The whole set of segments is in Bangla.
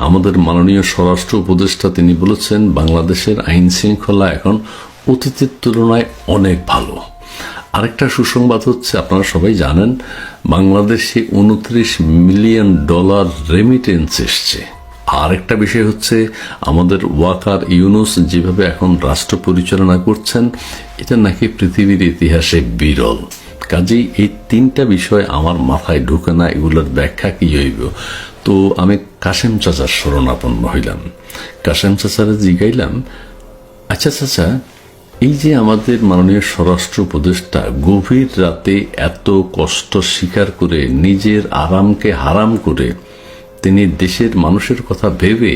আমাদের মাননীয় স্বরাষ্ট্র উপদেষ্টা তিনি বলেছেন বাংলাদেশের আইন শৃঙ্খলা এখন অতীতের তুলনায় অনেক ভালো। আরেকটা সুসংবাদ হচ্ছে, আপনারা সবাই জানেন বাংলাদেশে $29 মিলিয়ন রেমিটেন্স এসছে। আরেকটা বিষয় হচ্ছে আমাদের ওয়াকার ইউনুস যেভাবে এখন রাষ্ট্র পরিচালনা করছেন এটা নাকি পৃথিবীর ইতিহাসে বিরল। কাজেই এই তিনটা বিষয় আমার মাথায় ঢুকে না, এগুলোর ব্যাখ্যা কি হইব। তো আমি কাশেম চাচার শরণাপন্ন হইলাম। কাশেম চাচারে জিগাইলাম, আচ্ছা চাচা, এই যে আমাদের মাননীয় স্বরাষ্ট্র উপদেষ্টা গভীর রাতে এত কষ্ট স্বীকার করে নিজের আরামকে হারাম করে তিনি দেশের মানুষের কথা ভেবে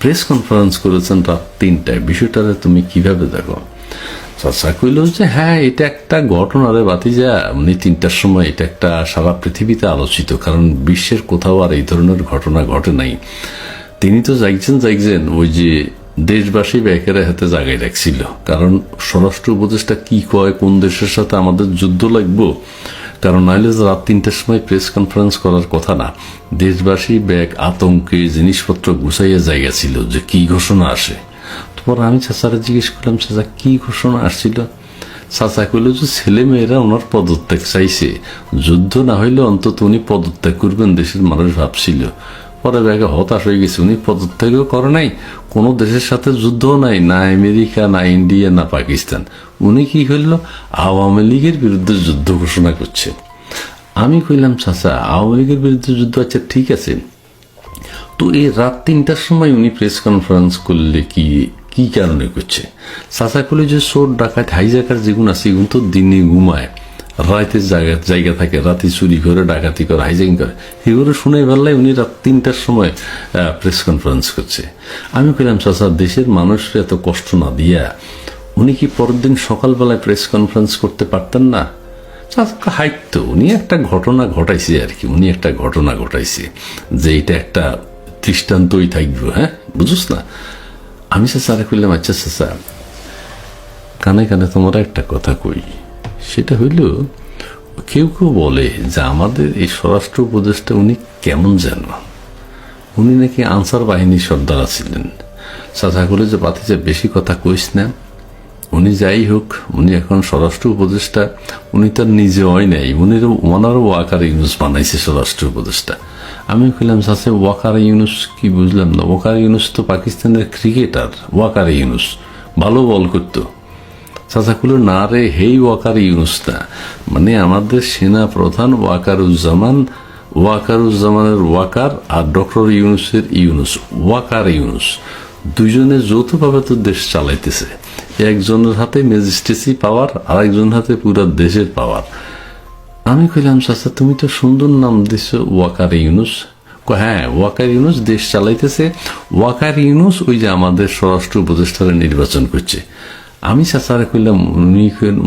প্রেস কনফারেন্স করেছেন রাত 3টায়, বিষয়টারে তুমি কিভাবে দেখো? চাচা কইল যে হ্যাঁ, এটা একটা ঘটনা রে বাতিজা, 3টার সময় এটা একটা সারা পৃথিবীতে আলোচিত, কারণ বিশ্বের কোথাও আর এই ধরনের ঘটনা ঘটে নাই। তিনি তো যাইছেন ওই যে দেশবাসী ব্যাকের হাতে জায়গায় রাখছিল, কারণ স্বরাষ্ট্র উপদেষ্টা কি কয় কোন দেশের সাথে আমাদের যুদ্ধ লাগবো, কারণ নাইলে রাত 3টার সময় প্রেস কনফারেন্স করার কথা না। দেশবাসী ব্যাগ আতঙ্কে জিনিসপত্র গুছাইয়া জায়গা ছিল যে কি ঘোষণা আসে। তারপর আমি চাচারা জিজ্ঞেস করলাম, চাচা কি ঘোষণা আসছিল? চাচা কইল যে ছেলে মেয়েরা ওনার পদত্যাগ চাইছে, যুদ্ধ না হইলে অন্তত উনি পদত্যাগ করবেন দেশের মানুষ ভাবছিল। পরে ব্যাগে হতাশ হয়ে গেছে, উনি পদত্যাগও করে নাই, কোনো দেশের সাথে যুদ্ধও নাই, না আমেরিকা না ইন্ডিয়া না পাকিস্তান। উনি কি হইল, আওয়ামী লীগের বিরুদ্ধে যুদ্ধ ঘোষণা করছে। আমি কইলাম চাচা আওয়ামী লীগের বিরুদ্ধে যুদ্ধ, আচ্ছা ঠিক আছে, তো এই রাত 3টার সময় উনি প্রেস কনফারেন্স করলে কি কারণে করছে? চাচা কইলে যে চোর ডাকাত হাইজাকার যেগুলো আছে এগুলো তো দিনে ঘুমায়, রাতে জায়গা থাকে, রাতে চুরি করে ডাকাতি করে হাইজাকিং করে, এগুলো শুনে বেলায় উনি রাত 3টার সময় প্রেস কনফারেন্স করছে। আমি কইলাম চাচা দেশের মানুষের এত কষ্ট না দিয়া উনি কি পরের দিন সকালবেলায় প্রেস কনফারেন্স করতে পারতেন না? চাচা হাইতো উনি একটা ঘটনা ঘটাইছে আর কি, উনি একটা ঘটনা ঘটাইছে যে এটা একটা দৃষ্টান্তই থাকবে, হ্যাঁ বুঝুস না? আমি চাচারা কইলাম, আচ্ছা চাচা কানে কানে তোমার একটা কথা কই, সেটা হইল কেউ বলে যে আমাদের এই স্বরাষ্ট্র উপদেষ্টা উনি কেমন যেন, উনি নাকি আনসার বাহিনীর সর্দার ছিলেন। চাচা করে যে বাতিজা বেশি কথা কইস না, উনি যাই হোক উনি এখন স্বরাষ্ট্র উপদেষ্টা, উনি তার নিজে হয় নাই, ওনারও ওয়াকার ইউনুস বানাইছে স্বরাষ্ট্র উপদেষ্টা। আমি কইলাম চাচা ওয়াকার ইউনুস কি? বুঝলাম না। ওয়াকার ইউনুস তো পাকিস্তানের ক্রিকেটার, ওয়াকার ইউনুস ভালো বল করতো। চাচা কুলো না রে, হেই ওয়াকার ইউনুস না, মানে আমাদের সেনা প্রধান ওয়াকারুজ্জামানের ওয়াকার আর ডক্টর ইউনুসের ইউনুস, ওয়াকার ইউনুস দুইজনে যৌথভাবে তো দেশ চালাইতেছে। একজনের হাতে ম্যাজিস্ট্রেসি পাওয়ার, আর একজনের হাতে পুরা দেশের পাওয়ার। আমি কইলাম চাচা তুমি তো সুন্দর নাম দিছো ওয়াকার ইউনুস। হ্যাঁ ওয়াকার ইউনুস দেশ চালাইতেছে, ওয়াকার ইউনুস ওই যে আমাদের স্বরাষ্ট্র উপদেষ্টারা নির্বাচন করছে। আমি চাচারা কইলাম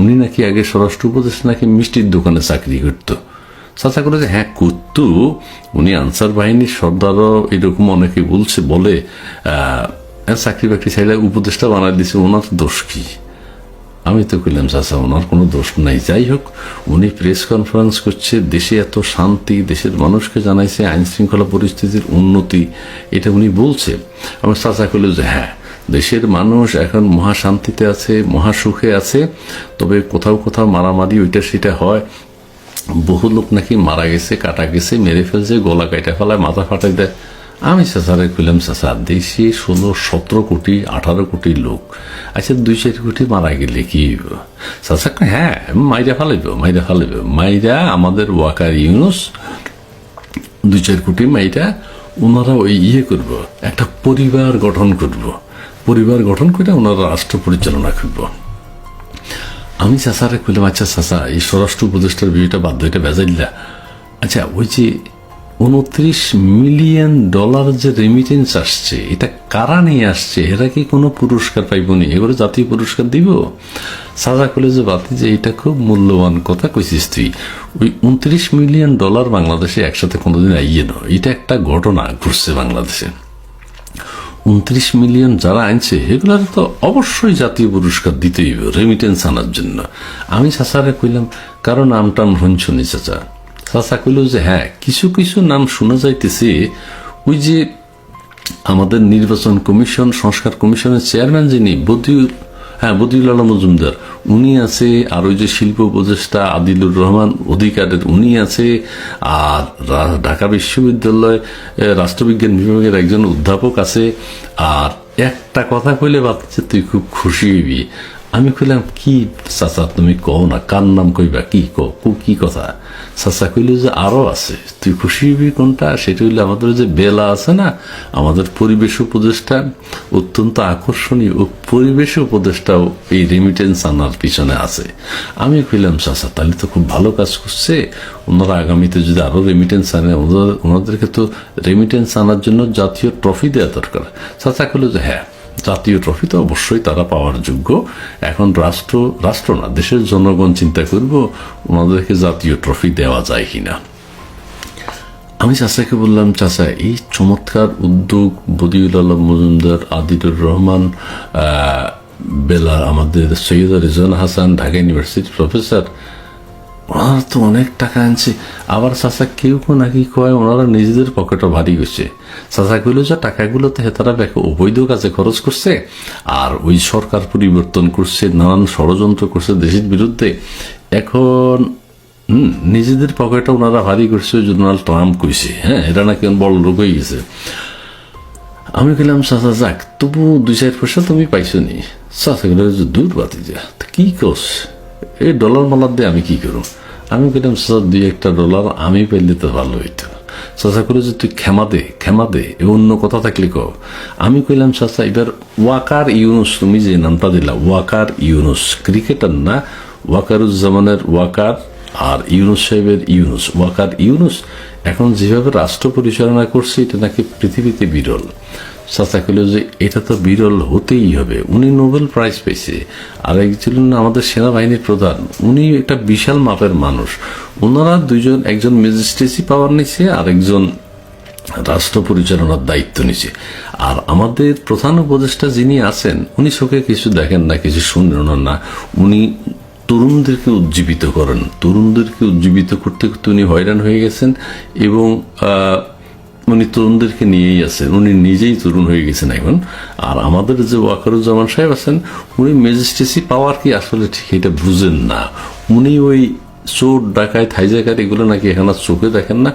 উনি নাকি আগে স্বরাষ্ট্র উপদেষ্টা নাকি মিষ্টির দোকানে চাকরি করতো। চাচা করে যে হ্যাঁ করতো, উনি আনসার বাহিনীর সর্দারও এরকম অনেকে বলে চাকরি বাকরি চাইলে উপদেষ্টা বানাই দিছে, ওনার দোষ কি? আমি তো কইলাম চাচা ওনার কোনো দোষ নাই। যাই হোক উনি প্রেস কনফারেন্স করছে, দেশে এত শান্তি, দেশের মানুষকে জানাইছে আইন শৃঙ্খলা পরিস্থিতির উন্নতি, এটা উনি বলছে। আমার চাচা কইল যে হ্যাঁ দেশের মানুষ এখন মহাশান্তিতে আছে, মহাসুখে আছে, তবে কোথাও কোথাও মারামারি ওইটা সেটা হয়, বহু লোক নাকি মারা গেছে, কাটা গেছে, মেরে ফেলছে, গলা কাটা ফেলায়, মাথা ফাটাই দেয়। আমি চাচারে কইলাম চাচা দেশে 16-17 কোটি 18 কোটি লোক, আচ্ছা 2-4 কোটি মারা গেলে কি হইব? চাচা হ্যাঁ মাইরা ফালাইব, মাইরা আমাদের ওয়াকার ইউনুস 2-4 কোটি মাইরা ওনারা ওই করব, একটা পরিবার গঠন করে ওনারা রাষ্ট্র পরিচালনা করব। আমি চাচারে কইলাম আচ্ছা চাচা এই স্বরাষ্ট্র উপদেষ্টার বিষয়টা বাধ্য, এটা বেজাইলা। আচ্ছা ওই যে $29 মিলিয়ন যে রেমিটেন্স আসছে, এটা কারা নিয়ে আসছে? এরা কি কোনো পুরস্কার পাইবনি? এবারে জাতীয় পুরস্কার দিব? সাজা কলেজে বাতি যে এটা খুব মূল্যবান কথা কইছিস তুই। ওই $29 মিলিয়ন বাংলাদেশে একসাথে কোনোদিন আইয়ে না, এটা একটা ঘটনা ঘুরছে বাংলাদেশে। 29 মিলিয়ন যারা আনছে এগুলার তো অবশ্যই জাতীয় পুরস্কার দিতেই হবে রেমিটেন্স আনার জন্য। আমি চাচারে কইলাম কারো নাম টাম শুনি চাচা? চাচা কইল যে হ্যাঁ কিছু কিছু নাম শোনা যাইতেছে, ওই যে আমাদের নির্বাচন কমিশন সংস্কার কমিশনের চেয়ারম্যান যিনি বদিউল আলম মজুমদার, উনি আছে, আর ওই যে শিল্প উপদেষ্টা আদিলুর রহমান অধিকারের উনি আছে, আর ঢাকা বিশ্ববিদ্যালয় রাষ্ট্রবিজ্ঞান বিভাগের একজন অধ্যাপক আছে। আর একটা কথা কইলে ভাবছে তুই খুব খুশি হইবি। আমি কইলাম কি চাচা তুমি কও না, কার নাম কইবা, কি কথা? চাচা কইল যে আরো আছে, তুই খুশি হবি কোনটা? সেটা হইলে আমাদের যে বেলা আছে না, আমাদের পরিবেশ উপদেষ্টা, অত্যন্ত আকর্ষণীয় ও পরিবেশ উপদেষ্টাও এই রেমিটেন্স আনার পিছনে আছে। আমি কইলাম চাচা তাহলে তো খুব ভালো কাজ করছে, ওনারা আগামীতে যদি আরো রেমিটেন্স আনে, ওনাদেরকে তো রেমিটেন্স আনার জন্য জাতীয় ট্রফি দেওয়া দরকার। চাচা কইল যে হ্যাঁ, জাতীয় ট্রফি তো অবশ্যই তারা পাওয়ার যোগ্য। এখন রাষ্ট্র না, দেশের জনগণ চিন্তা করব ওনাদেরকে জাতীয় ট্রফি দেওয়া যায় কিনা। আমি চাচাকে বললাম, চাচা এই চমৎকার উদ্যোগ বদিউল আলম মজুমদার, আদিলুর রহমান, বেলা, আমাদের সৈয়দ রিজওয়ান হাসান, ঢাকা ইউনিভার্সিটির প্রফেসর, ওনারা তো অনেক টাকা আনছে। আবার চাচা কেউ নাকি কয় ওনারা নিজেদের পকেটও ভারী হয়েছে। চাচা কইল যে টাকাগুলো তো তারা অবৈধ কাজে খরচ করছে, আর ওই সরকার পরিবর্তন করছে, নানান ষড়যন্ত্র করছে দেশের বিরুদ্ধে। এখন নিজেদের পকেটে ওনারা ভারী করছে, ডোনাল্ড ট্রাম্প কইছে, হ্যাঁ এরা নাকি বড় লোক হয়ে গেছে। আমি কইলাম চাচা যাক, তবু 2-4 পয়সা তুমি পাইছো নি? চাচা গেল দূর বাতি যা, কি কস এই ডলার মালার দিয়ে আমি কি করব? আমি কইলাম চাচা $2-1 আমি পাইলে তো ভালো হইতো। চাচা করে যে তুই ক্ষমা দে অন্য কথা থাকলে কও। আমি কইলাম চাচা এবার ওয়াকার ইউনুস, তুমি যে নামটা দিলা ওয়াকার ইউনুস, ক্রিকেটার না, ওয়াকারুজ্জামানের ওয়াকার আর ইউনুস সাহেবের ইউনুস, ওয়াকার ইউনুস এখন যেভাবে রাষ্ট্র পরিচালনা করছে এটা নাকি পৃথিবীতে বিরল। চাচা কইল যে এটা তো বিরল হতেই হবে, উনি নোবেল প্রাইজ পেয়েছে। আর একজন আমাদের সেনাবাহিনীর প্রধান, উনি একটা বিশাল মাপের মানুষ। ওনারা দুইজন, একজন ম্যাজিস্ট্রেসি পাওয়ার নিছে আর একজন রাষ্ট্র পরিচালনার দায়িত্ব নিছে। আর আমাদের প্রধান উপদেষ্টা যিনি আছেন উনি চোখে কিছু দেখেন না, কিছু শুনেন না, উনি তরুণদেরকে উজ্জীবিত করেন। তরুণদেরকে উজ্জীবিত করতে করতে উনি হয়রান হয়ে গেছেন এবং উনি তরুণদেরকে নিয়েই আছেন, উনি নিজেই তরুণ হয়ে গেছেন এখন। আর আমাদের যে ওয়াকারুজ্জামান সাহেব আছেন, উনি ম্যাজিস্ট্রেসি পাওয়ার কি আসলে ঠিক এটা বুঝেন না। উনি ওই চোর ডাকায় হাইজাকার এগুলো নাকি এখন আর চোখে দেখেন না।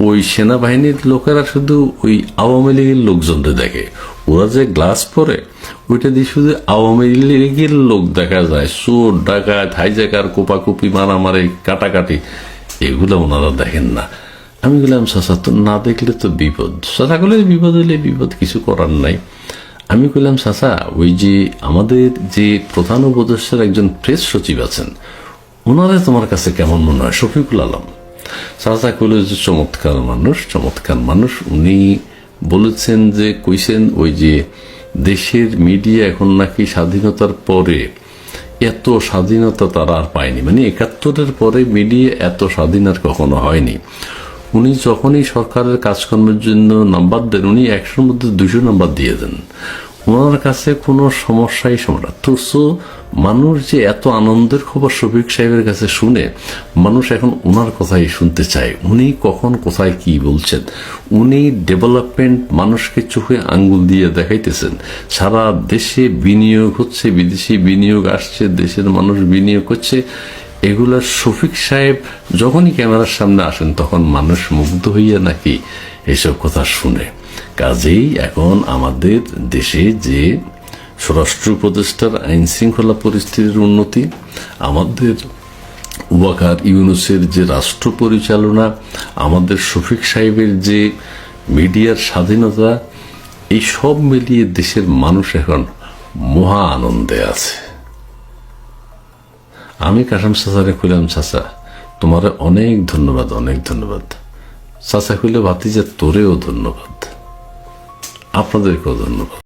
ওই সেনাবাহিনীর লোকেরা শুধু ওই আওয়ামী লীগের লোকজনদের দেখে, ওরা যে গ্লাস পরে ওইটা দিয়ে শুধু আওয়ামী লীগের লোক দেখা যায়। চোর ডাকাত হাইজাকার, কোপাকুপি, মারামারি, কাটাকাটি এগুলো ওনারা দেখেন না। আমি বললাম চাচা তো না দেখলে তো বিপদ। চাচা বলে বিপদ হইলে বিপদ, কিছু করার নাই। আমি কইলাম চাচা ওই যে আমাদের যে প্রধান উপদেষ্টার একজন প্রেস সচিব আছেন, ওনারা তোমার কাছে কেমন মনে হয়? শফিকুল আলম। চাচা কইল যে চমৎকার মানুষ। উনি বলেছেন যে কইছেন ওই যে দেশের মিডিয়া এখন নাকি স্বাধীনতার পরে এত স্বাধীনতা তারা আর পায়নি, মানে 71-এর পরে মিডিয়া এত স্বাধীন আর কখনো হয়নি। উনি যখনই সরকারের কাজকর্মের জন্য নাম্বার দেন, উনি 100-র মধ্যে 200 নাম্বার দিয়ে দেন। ওনার কাছে কোনো সমস্যাই সমাধান। তো মানুষ যে এত আনন্দের খবর শফিক সাহেবের কাছে শুনে, মানুষ এখন ওনার কথাই শুনতে চায়। উনি কখন কোথায় কি বলছেন, উনি ডেভেলপমেন্ট মানুষকে চোখে আঙ্গুল দিয়ে দেখাইতেছেন। সারা দেশে বিনিয়োগ হচ্ছে, বিদেশি বিনিয়োগ আসছে, দেশের মানুষ বিনিয়োগ করছে। এগুলা শফিক সাহেব যখনই ক্যামেরার সামনে আসেন তখন মানুষ মুগ্ধ হইয়া নাকি এসব কথা শুনে। কাজেই এখন আমাদের দেশে যে স্বরাষ্ট্র উপদেষ্টার আইন শৃঙ্খলা পরিস্থিতির উন্নতি, আমাদের ওয়াকার ইউনুসের যে রাষ্ট্র পরিচালনা, আমাদের শফিক সাহেবের যে মিডিয়ার স্বাধীনতা, এই সব মিলিয়ে দেশের মানুষ এখন মহা আনন্দে আছে। আমি কাসেম চাচারে কইলাম চাচা তোমার অনেক ধন্যবাদ। চাচা কইলে ভাতিজা তোরেও ধন্যবাদ, আপনাদেরকেও ধন্যবাদ।